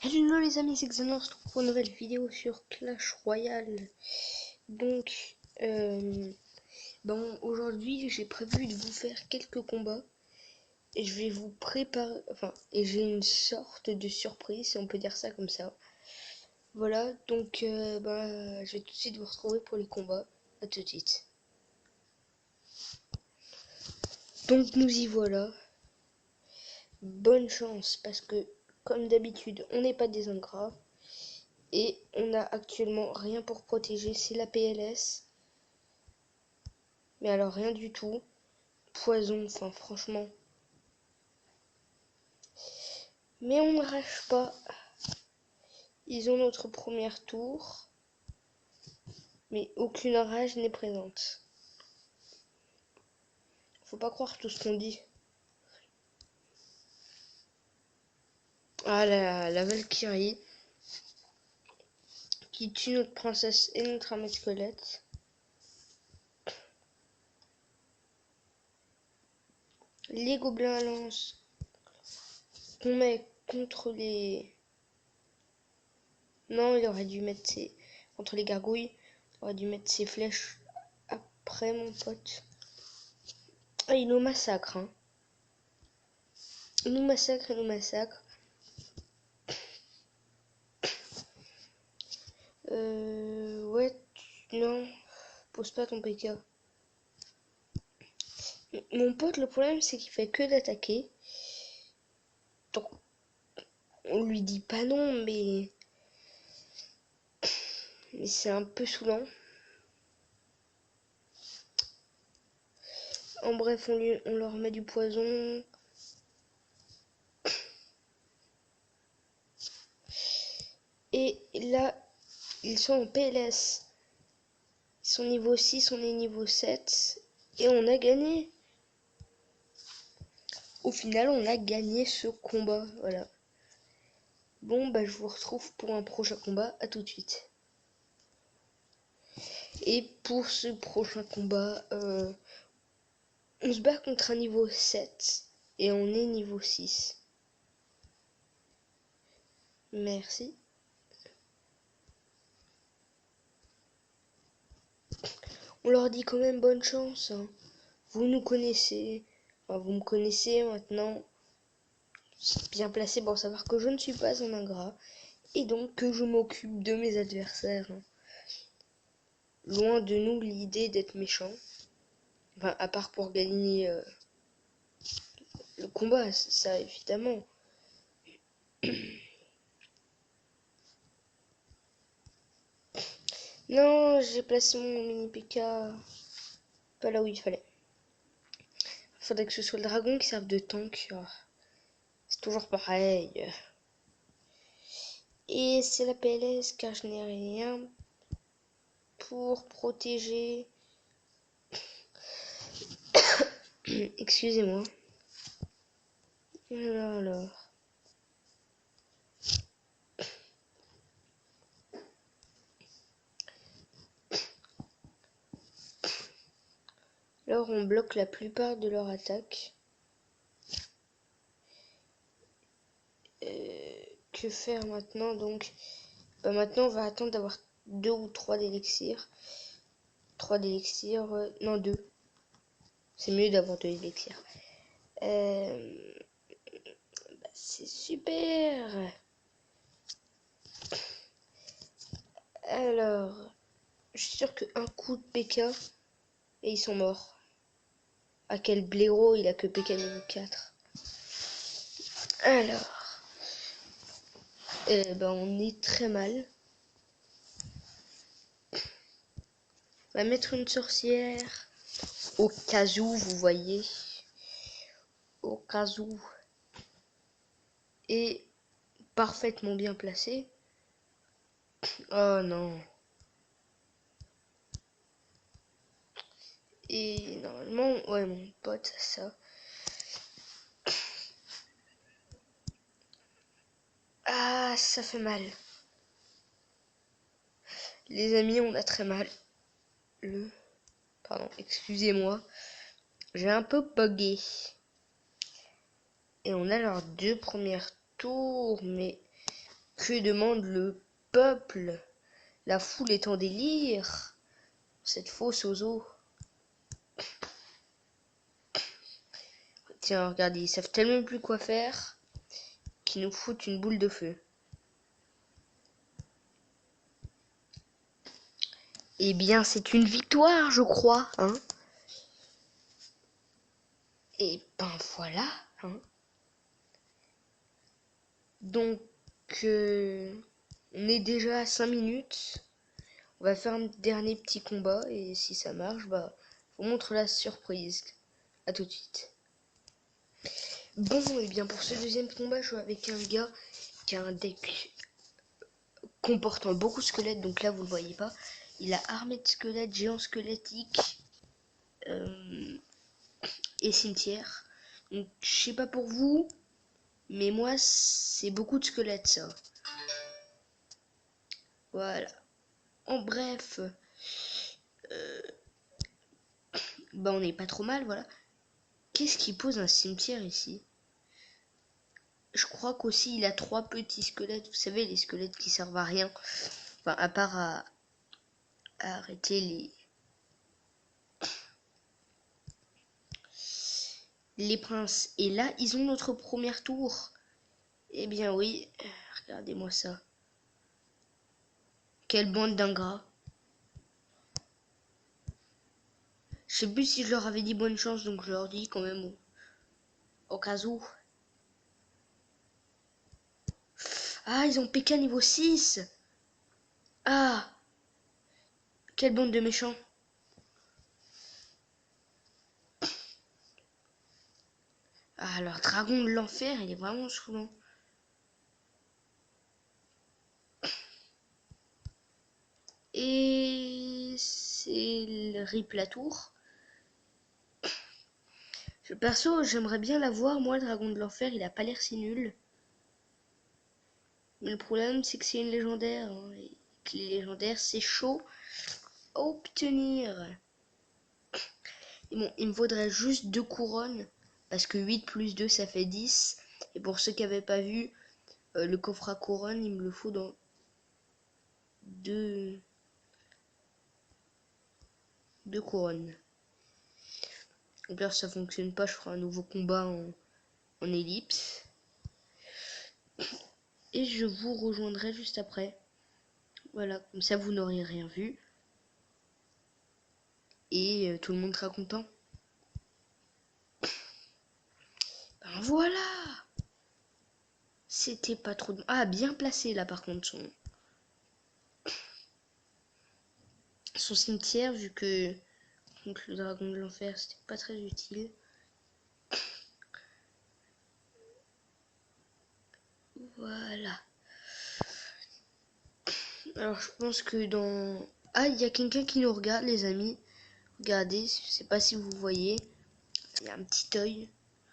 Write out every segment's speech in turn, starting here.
Hello les amis, c'est Xanos pour une nouvelle vidéo sur Clash Royale. Donc, aujourd'hui j'ai prévu de vous faire quelques combats et je vais vous préparer, et j'ai une sorte de surprise, si on peut dire ça comme ça. Voilà, donc je vais tout de suite vous retrouver pour les combats. À tout de suite. Donc nous y voilà. Bonne chance parce que comme d'habitude, on n'est pas des ingrats. Et on a actuellement rien pour protéger, c'est la PLS. Mais alors rien du tout. Poison, enfin franchement. Mais on ne rage pas. Ils ont notre premier tour. Mais aucune rage n'est présente. Faut pas croire tout ce qu'on dit. Ah la Valkyrie. Qui tue notre princesse et notre armée de squelettes. Les gobelins à lance. Qu'on met contre les... Non, il aurait dû mettre ses... Contre les gargouilles. Il aurait dû mettre ses flèches après, mon pote. Ah, il nous massacre, hein. Il nous massacre, il nous massacre. Ouais, non. Pose pas ton PK. Mon pote, le problème, c'est qu'il fait que d'attaquer. Donc, on lui dit pas non, mais c'est un peu saoulant. En bref, on leur met du poison. Et là, ils sont en PLS. Ils sont niveau 6, on est niveau 7. Et on a gagné. Au final, on a gagné ce combat. Voilà. Bon, je vous retrouve pour un prochain combat. À tout de suite. Et pour ce prochain combat, on se bat contre un niveau 7. Et on est niveau 6. Merci. On leur dit quand même bonne chance. Hein. Vous nous connaissez. Enfin, vous me connaissez maintenant. C'est bien placé pour savoir que je ne suis pas un ingrat. Et donc que je m'occupe de mes adversaires. Hein. Loin de nous l'idée d'être méchant. Enfin, à part pour gagner le combat, ça évidemment. Non, j'ai placé mon mini PK pas là où il fallait. Faudrait que ce soit le dragon qui serve de tank. Oh, c'est toujours pareil. Et c'est la PLS car je n'ai rien pour protéger. Excusez-moi. Alors. Alors on bloque la plupart de leur attaque. Que faire maintenant donc maintenant on va attendre d'avoir 2 ou 3 d'élixirs. 3 d'élixirs, non 2. C'est mieux d'avoir 2 élixirs. C'est super. Alors, je suis sûr qu'un coup de PK et ils sont morts. Ah quel blaireau, il a que PK niveau 4. Alors, on est très mal. On va mettre une sorcière. Au cas où, vous voyez. Au cas où. Et parfaitement bien placé. Oh non. Et normalement, ouais, mon pote, ça. Ah, ça fait mal. Les amis, on a très mal. Pardon, excusez-moi. J'ai un peu bugué. Et on a leurs 2 premiers tours, mais Que demande le peuple? La foule est en délire. Cette fausse Ozo. Tiens, regardez, ils savent tellement plus quoi faire qu'ils nous foutent une boule de feu. Eh bien, c'est une victoire, je crois, hein. Et ben voilà, hein. Donc, on est déjà à 5 minutes. On va faire un dernier petit combat et si ça marche, bah, je vous montre la surprise. À tout de suite. Bon, et bien pour ce deuxième combat, je joue avec un gars qui a un deck comportant beaucoup de squelettes, donc là vous le voyez pas. Il a armée de squelettes, géant squelettique et cimetière. Donc je sais pas pour vous, mais moi c'est beaucoup de squelettes ça. Voilà. En bref, bah on n'est pas trop mal, voilà. Qu'est-ce qui pose un cimetière ici? Je crois qu'aussi il a 3 petits squelettes, vous savez les squelettes qui servent à rien. Enfin à part à arrêter les princes. Et là, ils ont notre première tour. Eh bien oui, regardez-moi ça. Quelle bande d'ingrats. Je sais plus si je leur avais dit bonne chance, donc je leur dis quand même au cas où. Ah, ils ont PK niveau 6. Ah, quelle bande de méchants. Ah, leur dragon de l'enfer, il est vraiment saoulant. Et c'est le rip la tour. Perso, j'aimerais bien l'avoir. Moi, le dragon de l'enfer, il a pas l'air si nul. Mais le problème, c'est que c'est une légendaire. Hein, et que les légendaires, c'est chaud à obtenir. Et bon, il me faudrait juste 2 couronnes. Parce que 8 plus 2, ça fait 10. Et pour ceux qui n'avaient pas vu, le coffre à couronne, il me le faut dans 2 couronnes. Au pire, si ça fonctionne pas, je ferai un nouveau combat en ellipse. Et je vous rejoindrai juste après. Voilà, comme ça vous n'aurez rien vu. Et tout le monde sera content. Ben voilà! C'était pas trop... Ah, bien placé là par contre son cimetière, vu que donc, le dragon de l'enfer c'était pas très utile. Voilà. Alors je pense que dans... Ah, il y a quelqu'un qui nous regarde les amis. Regardez, je sais pas si vous voyez. Il y a un petit œil.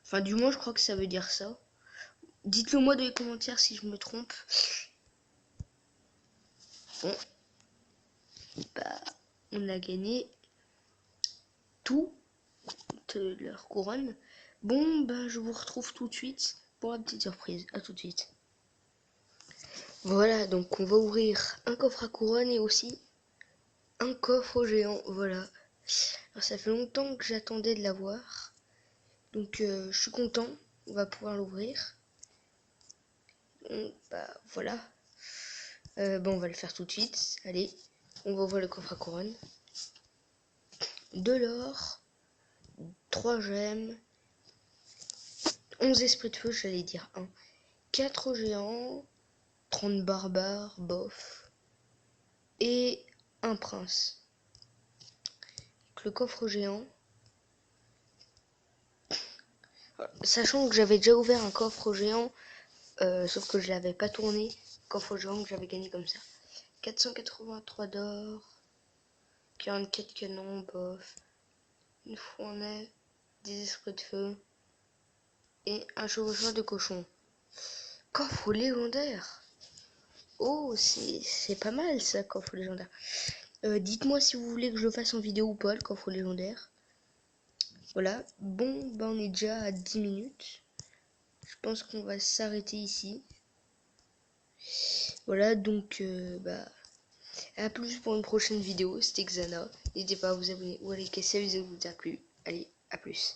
Enfin du moins je crois que ça veut dire ça. Dites-le moi dans les commentaires si je me trompe. Bon. Bah, on a gagné toutes leurs couronnes. Bon, bah je vous retrouve tout de suite pour la petite surprise. À tout de suite. Voilà, donc on va ouvrir un coffre à couronne et aussi un coffre géant. Voilà. Alors ça fait longtemps que j'attendais de l'avoir. Donc je suis content. On va pouvoir l'ouvrir. Bah voilà. Bon, on va le faire tout de suite. Allez, on va ouvrir le coffre à couronne. De l'or, 3 gemmes, 11 esprits de feu, j'allais dire 1. 4 géants, 30 barbares, bof. Et un prince. Donc, le coffre géant. Sachant que j'avais déjà ouvert un coffre géant, sauf que je l'avais pas tourné. Coffre géant que j'avais gagné comme ça. 483 d'or. 44 canons, bof. Une fournaise, 10 esprits de feu. Et un chevaucheur de cochon. Coffre légendaire. Oh, c'est pas mal ça, coffre légendaire. Dites-moi si vous voulez que je le fasse en vidéo ou pas, le coffre légendaire. Voilà. Bon, bah on est déjà à 10 minutes. Je pense qu'on va s'arrêter ici. Voilà, donc à plus pour une prochaine vidéo. C'était Xana. N'hésitez pas à vous abonner ou à liker si la vidéo vous a plu. Allez, à plus.